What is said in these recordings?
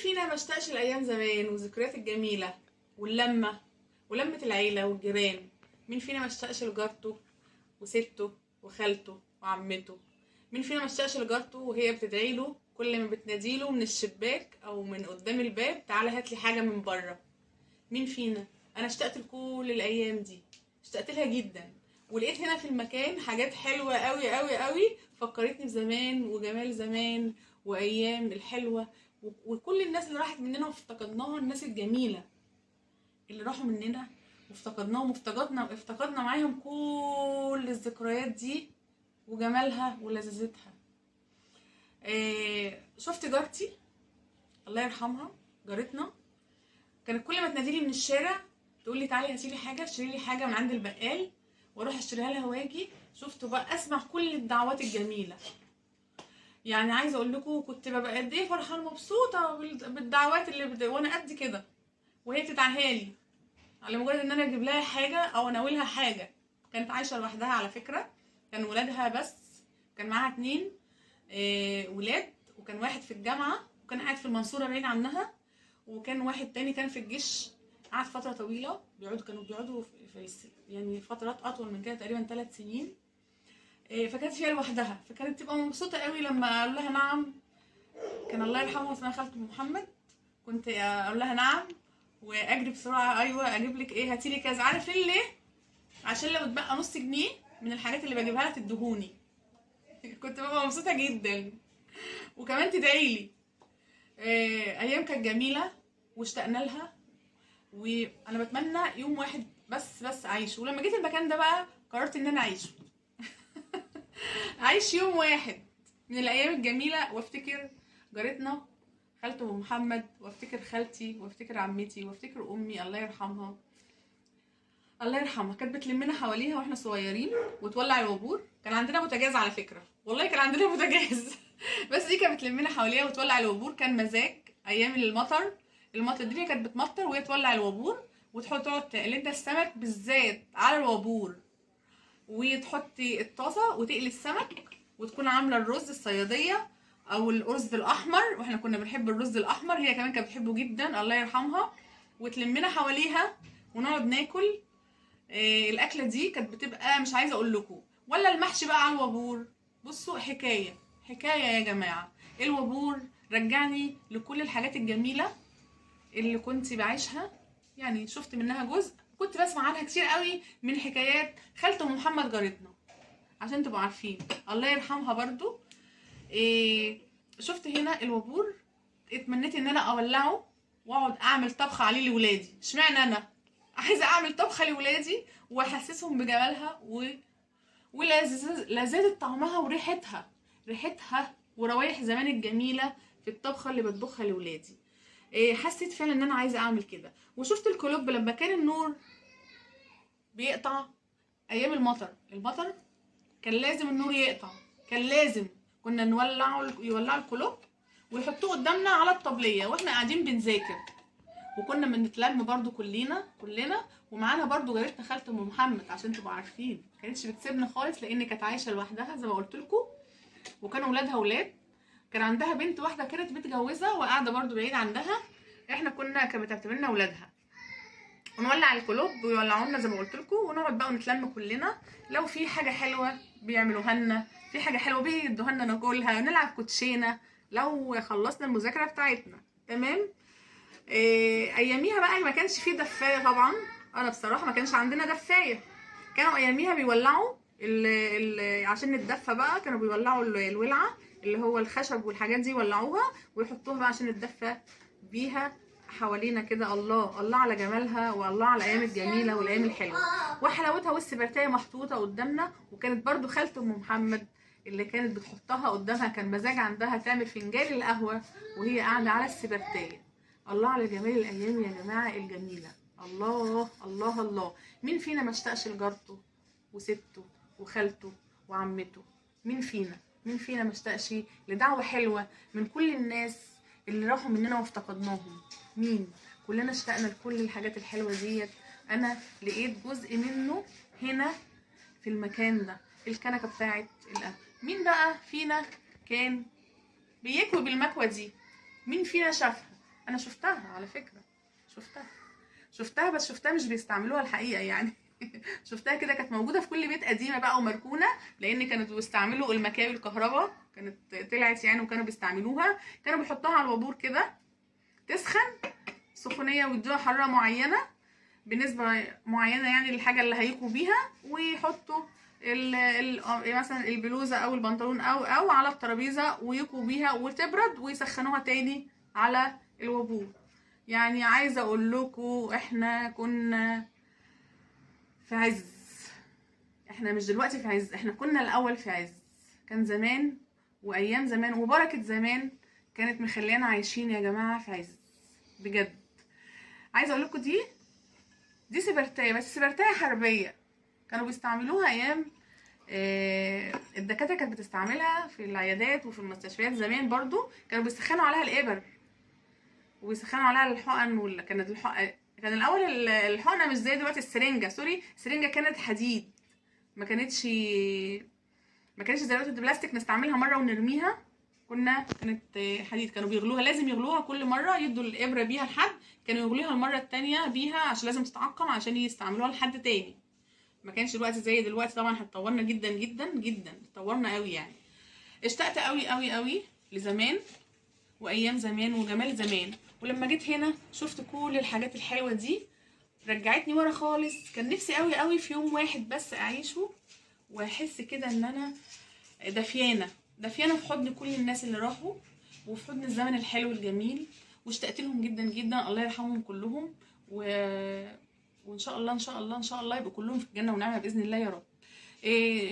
فينا ما اشتاقش لايام زمان والذكريات الجميله واللمه ولمه العيله والجيران؟ مين فينا ما اشتاقش لجارته وسته وخالته وعمته؟ مين فينا ما اشتاقش لجارته وهي بتدعي له كل ما بتناديله من الشباك او من قدام الباب تعالى هات لي حاجه من بره؟ مين فينا؟ انا اشتقت لكل الايام دي، اشتقت لها جدا، ولقيت هنا في المكان حاجات حلوه قوي قوي قوي فكرتني بزمان وجمال زمان وايام الحلوه وكل الناس اللي راحت مننا وافتقدناها، الناس الجميله اللي راحوا مننا وافتقدناهم وافتقدنا معاهم كل الذكريات دي وجمالها ولذاذتها. شفت جارتي الله يرحمها، جارتنا كانت كل ما تناديلي من الشارع تقول لي تعالي هاتي لي حاجه، اشتري لي حاجه من عند البقال واروح اشتريها لها واجي. شفتوا بقى، اسمع كل الدعوات الجميله. يعني عايزه اقول لكم كنت ببقى قد ايه فرحانه مبسوطه بالدعوات وانا قد كده وهي بتدعيها لي على مجرد ان انا اجيب لها حاجه او اناولها حاجه. كانت عايشه لوحدها على فكره، كان ولادها بس، كان معاها 2 ولاد، وكان واحد في الجامعه وكان قاعد في المنصوره بعيد عنها، وكان واحد تاني كان في الجيش قعد فتره طويله كانوا بيقعدوا يعني فترات اطول من كده، تقريبا 3 سنين. فكانت هي لوحدها، فكانت تبقى مبسوطه قوي لما اقول لها نعم. كان الله يرحمها اسمها خالته محمد، كنت اقول لها نعم واجري بسرعه ايوه اجيب لك ايه، هاتي لي كذا. عارف ليه؟ عشان لو اتبقى نص جنيه من الحاجات اللي بجيبها لها تدهوني. كنت ببقى مبسوطه جدا وكمان تدعي لي. ايام كانت جميله واشتقنا لها، وانا بتمنى يوم واحد بس اعيشه، ولما جيت المكان ده بقى قررت ان انا اعيشه. اعيش يوم واحد من الايام الجميله وافتكر جارتنا خالته ام محمد، وافتكر خالتي وافتكر عمتي وافتكر امي الله يرحمها. الله يرحمها كانت بتلمنا حواليها واحنا صغيرين وتولع الوابور. كان عندنا بوتاجاز على فكره، والله كان عندنا بوتاجاز. بس دي كانت بتلمنا حواليها وتولع الوابور، كان مزاج ايام المطر. الدنيا كانت بتمطر وهي تولع الوابور وتحط تقعد تقلي السمك بالذات على الوابور، وتحطي الطاسه وتقلي السمك، وتكون عامله الرز الصياديه او الرز الاحمر، واحنا كنا بنحب الرز الاحمر، هي كمان كانت بتحبه جدا الله يرحمها، وتلمنا حواليها ونقعد ناكل. الاكله دي كانت بتبقى مش عايزه اقول لكم. ولا المحشي بقى على الوابور، بصوا حكايه حكايه يا جماعه. الوابور رجعني لكل الحاجات الجميله اللي كنت بعيشها، يعني شفت منها جزء، كنت بسمع عنها كتير قوي من حكايات خالته محمد جارتنا عشان تبقوا عارفين الله يرحمها برضو. شفت هنا الوابور اتمنيت ان انا اولعه واقعد اعمل طبخه عليه لولادي. اشمعنى انا عايزه اعمل طبخه لولادي واحسسهم بجمالها ولذاذه طعمها وريحتها، وروايح زمان الجميله في الطبخه اللي بطبخها لولادي. حسيت فعلا ان انا عايزه اعمل كده. وشفت الكلوب لما كان النور بيقطع ايام المطر كان لازم النور يقطع، كان لازم كنا يولعوا الكلوب ويحطوه قدامنا على الطبليه واحنا قاعدين بنذاكر، وكنا بنتلم برضو كلنا ومعانا برضو جارتنا خالته ام محمد عشان تبقوا عارفين، ما كانتش بتسيبنا خالص لان كانت عايشه لوحدها زي ما قلت لكم، وكانوا ولادها ولاد. كان عندها بنت واحده كانت متجوزه وقاعده برضو بعيد عنها، كانت بتعتبرنا ولادها، ونولع الكلوب ويولعوا لنا زي ما قلت لكم، ونقعد بقى ونتلم كلنا. لو في حاجه حلوه بيعملوها لنا، في حاجه حلوه بيدوها لنا ناكلها، نلعب كوتشينه لو خلصنا المذاكره بتاعتنا. تمام. اياميها بقى ما كانش فيه دفايه طبعا، انا بصراحه ما كانش عندنا دفايه. كانوا اياميها بيولعوا عشان نتدفى بقى، كانوا بيولعوا الولعه اللي هو الخشب والحاجات دي يولعوها ويحطوها بقى عشان نتدفى بيها حوالينا كده. الله على جمالها، والله على الايام الجميله والايام الحلوه وحلاوتها. والسبرتايه محطوطه قدامنا، وكانت برضو خالته ام محمد اللي كانت بتحطها قدامها، كان مزاج عندها تعمل فنجان القهوه وهي قاعده على السبرتايه. الله على جمال الايام يا جماعه الجميله. الله. مين فينا ما اشتاقش لجارته وسته وخالته وعمته؟ مين فينا ما اشتاقش لدعوه حلوه من كل الناس اللي راحوا مننا وافتقدناهم؟ كلنا اشتقنا لكل الحاجات الحلوه ديت. انا لقيت جزء منه هنا في المكان ده، الكنكه بتاعت القهوه. مين بقى فينا كان بيكوي بالمكوه دي؟ مين فينا شافها؟ انا شفتها على فكره، شفتها بس شفتها مش بيستعملوها الحقيقه يعني. شفتها كده كانت موجوده في كل بيت قديمه بقى ومركونه، لان كانوا بيستعملوا المكاوي الكهرباء، كانت طلعت يعني وكانوا بيستعملوها. كانوا بيحطوها على الوابور كده تسخن سخونيه ويدوها حراره معينه بنسبه معينه يعني للحاجه اللي هيكوا بيها، ويحطوا مثلا البلوزه او البنطلون او على الترابيزه ويكوا بيها وتبرد ويسخنوها تاني على الوابور. يعني عايزه اقول لكم احنا كنا في عز، احنا مش دلوقتي في عز، احنا كنا الاول في عز. كان زمان وايام زمان وبركه زمان كانت مخلينا عايشين يا جماعه في عز بجد. عايزه اقول لكم دي سبرتايه، بس سبرتايه حربيه كانوا بيستعملوها ايام الدكاتره كانت بتستعملها في العيادات وفي المستشفيات زمان برضو. كانوا بيسخنوا عليها الابر وبيسخنوا عليها الحقن، ولا كانت الحقن كان الاول الحقنه مش زي دلوقتي. السرنجه السرنجه كانت حديد، ما كانتش زي دلوقتي البلاستيك نستعملها مره ونرميها. كانت حديد، كانوا بيغلوها، لازم يغلوها كل مره، يدوا الابره بيها لحد، كانوا يغلوها المره التانية بيها عشان لازم تتعقم عشان يستعملوها لحد تاني. ما كانش دلوقتي زي دلوقتي، طبعا اتطورنا جدا جدا جدا، اتطورنا قوي يعني. اشتقت قوي قوي قوي لزمان وايام زمان وجمال زمان، ولما جيت هنا شفت كل الحاجات الحلوه دي رجعتني ورا خالص. كان نفسي قوي قوي في يوم واحد بس اعيشه واحس كده ان انا دفيانه في حضن كل الناس اللي راحوا وفي حضن الزمن الحلو الجميل، واشتقت لهم جدا جدا. الله يرحمهم كلهم وان شاء الله ان شاء الله ان شاء الله يبقوا كلهم في الجنه ونعمه باذن الله يا رب.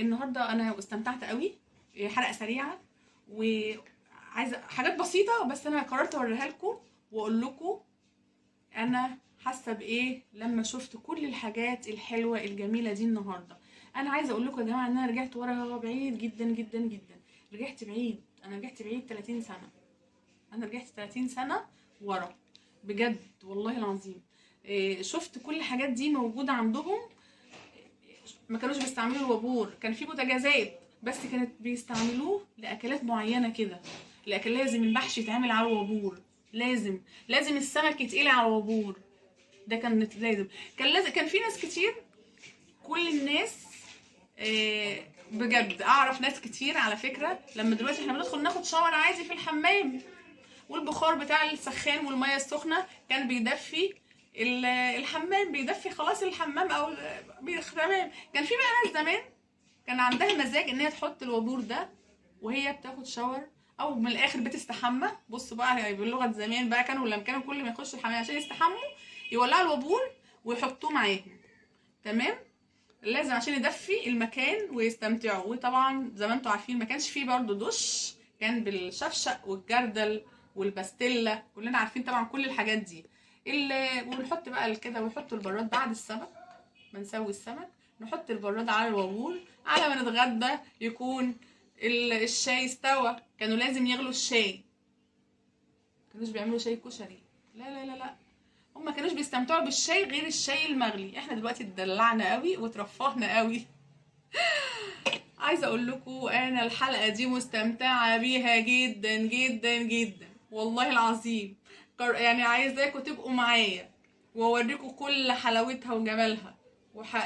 النهارده انا استمتعت قوي. حلقه سريعه وعايزه حاجات بسيطه، بس انا قررت اوريها لكم واقول لكم انا حاسه بايه لما شفت كل الحاجات الحلوه الجميله دي النهارده. انا عايزه اقول لكم يا جماعه ان انا رجعت ورا بعيد جدا جدا جدا. رجعت بعيد، انا رجعت بعيد 30 سنه. انا رجعت 30 سنه ورا بجد والله العظيم. شفت كل الحاجات دي موجوده عندهم. ما كانوش بيستعملوا الوابور، كان في بوتاجازات بس كانت بيستعملوه لاكلات معينه كده. الاكل لازم المحشي يتعمل على الوابور، لازم السمك يتقلي على الوابور، ده كان لازم. كان في ناس كتير، كل الناس بجد اعرف ناس كتير على فكره. لما دلوقتي احنا بندخل ناخد شاور عادي في الحمام، والبخار بتاع السخان والميه السخنه كان بيدفي الحمام، بيدفي خلاص الحمام او تمام. كان في بقى ناس زمان كان عندها مزاج ان هي تحط الوابور ده وهي بتاخد شاور او من الاخر بتستحمى. بصوا بقى بلغه زمان بقى، كانوا كل ما يخشوا الحمام عشان يستحموا يولعوا الوابور ويحطوه معاهم، تمام، لازم عشان يدفي المكان ويستمتعوا. وطبعا زي ما انتوا عارفين ما كانش فيه برضو دش، كان بالشفشق والجردل والباستيلا، كلنا عارفين طبعا كل الحاجات دي. ونحط بقى كده ويحطوا البراد بعد السمك ما نسوي السمك، نحط البراد على الوابور على ما نتغدى يكون الشاي استوى. كانوا لازم يغلوا الشاي، كانوش بيعملوا شاي كشري، لا لا لا لا، هما كانوش بيستمتعوا بالشاي غير الشاي المغلي. احنا دلوقتي اتدلعنا قوي وترفهنا قوي. عايزه اقول لكم انا الحلقه دي مستمتعه بيها جدا جدا جدا والله العظيم. يعني عايزاكم تبقوا معايا واوريكم كل حلاوتها وجمالها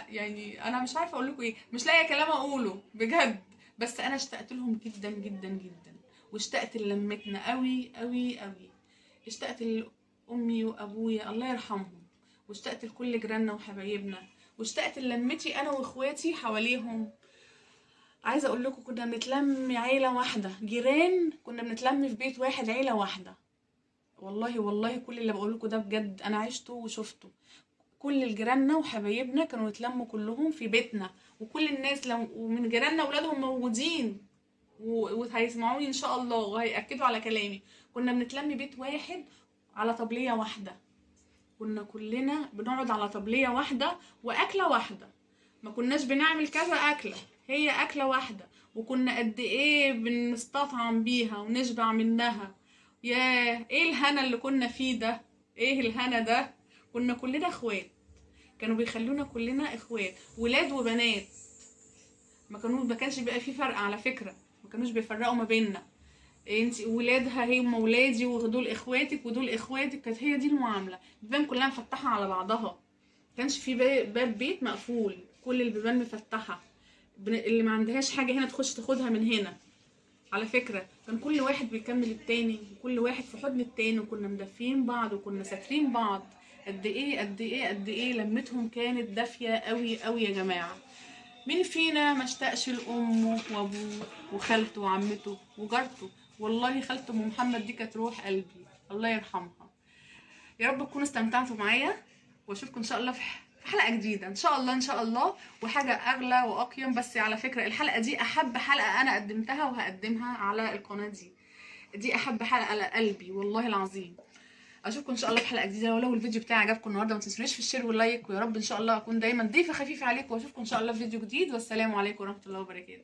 يعني انا مش عارفه اقول لكم ايه، مش لاقيه كلام اقوله بجد. بس انا اشتقت لهم جدا جدا جدا، واشتقت للمتنا قوي قوي قوي. اشتقت لامي وابويا الله يرحمهم، واشتقت لكل جيراننا وحبايبنا، واشتقت للمتي انا واخواتي حواليهم. عايزه اقول لكم كنا بنتلم عيله واحده، جيران كنا بنتلم في بيت واحد عيله واحده. والله والله كل اللي بقول لكم ده بجد انا عشته وشفته. كل جيراننا وحبايبنا كانوا يتلموا كلهم في بيتنا، وكل الناس لو ومن جيراننا اولادهم موجودين وهيسمعوني ان شاء الله وهيأكدوا على كلامي. كنا بنتلم بيت واحد على طبلية واحدة، كنا كلنا بنقعد على طبلية واحدة واكلة واحدة، ما كناش بنعمل كذا اكلة، هي اكلة واحدة. وكنا قد ايه بنستطعم بيها ونشبع منها. ياه ايه الهنا اللي كنا فيه ده، ايه الهنا ده. كنا كلنا اخوات، كانوا بيخلونا كلنا اخوات ولاد وبنات، ما كانش بيبقى فيه فرق على فكرة، ما كانوش بيفرقوا ما بيننا. انت ولادها هم ولادي ودول اخواتك ودول اخواتك، كانت هي دي المعامله. البيبان كلها مفتحه على بعضها، كانش في باب بيت مقفول، كل البيبان مفتحه. اللي ما عندهاش حاجه هنا تخش تاخدها من هنا. على فكره كان كل واحد بيكمل التاني، وكل واحد في حضن التاني، وكنا مدفيين بعض وكنا ساترين بعض. قد ايه قد ايه قد ايه لمتهم كانت دافيه قوي قوي يا جماعه. مين فينا ما اشتاقش لامه وابوه وخالته وعمته وجارته؟ والله خالته ام محمد دي كانت روح قلبي، الله يرحمها. يا رب تكونوا استمتعتوا معايا، واشوفكم ان شاء الله في حلقه جديده ان شاء الله ان شاء الله، وحاجه اغلى واقيم. بس على فكره الحلقه دي احب حلقه انا قدمتها وهقدمها على القناه دي احب حلقه على قلبي والله العظيم. اشوفكم ان شاء الله في حلقه جديده. ولو الفيديو بتاعي عجبكم النهارده ما تنسونيش في الشير واللايك، ويا رب ان شاء الله اكون دايما ضيفه خفيفه عليكم، واشوفكم ان شاء الله في فيديو جديد، والسلام عليكم ورحمه الله وبركاته.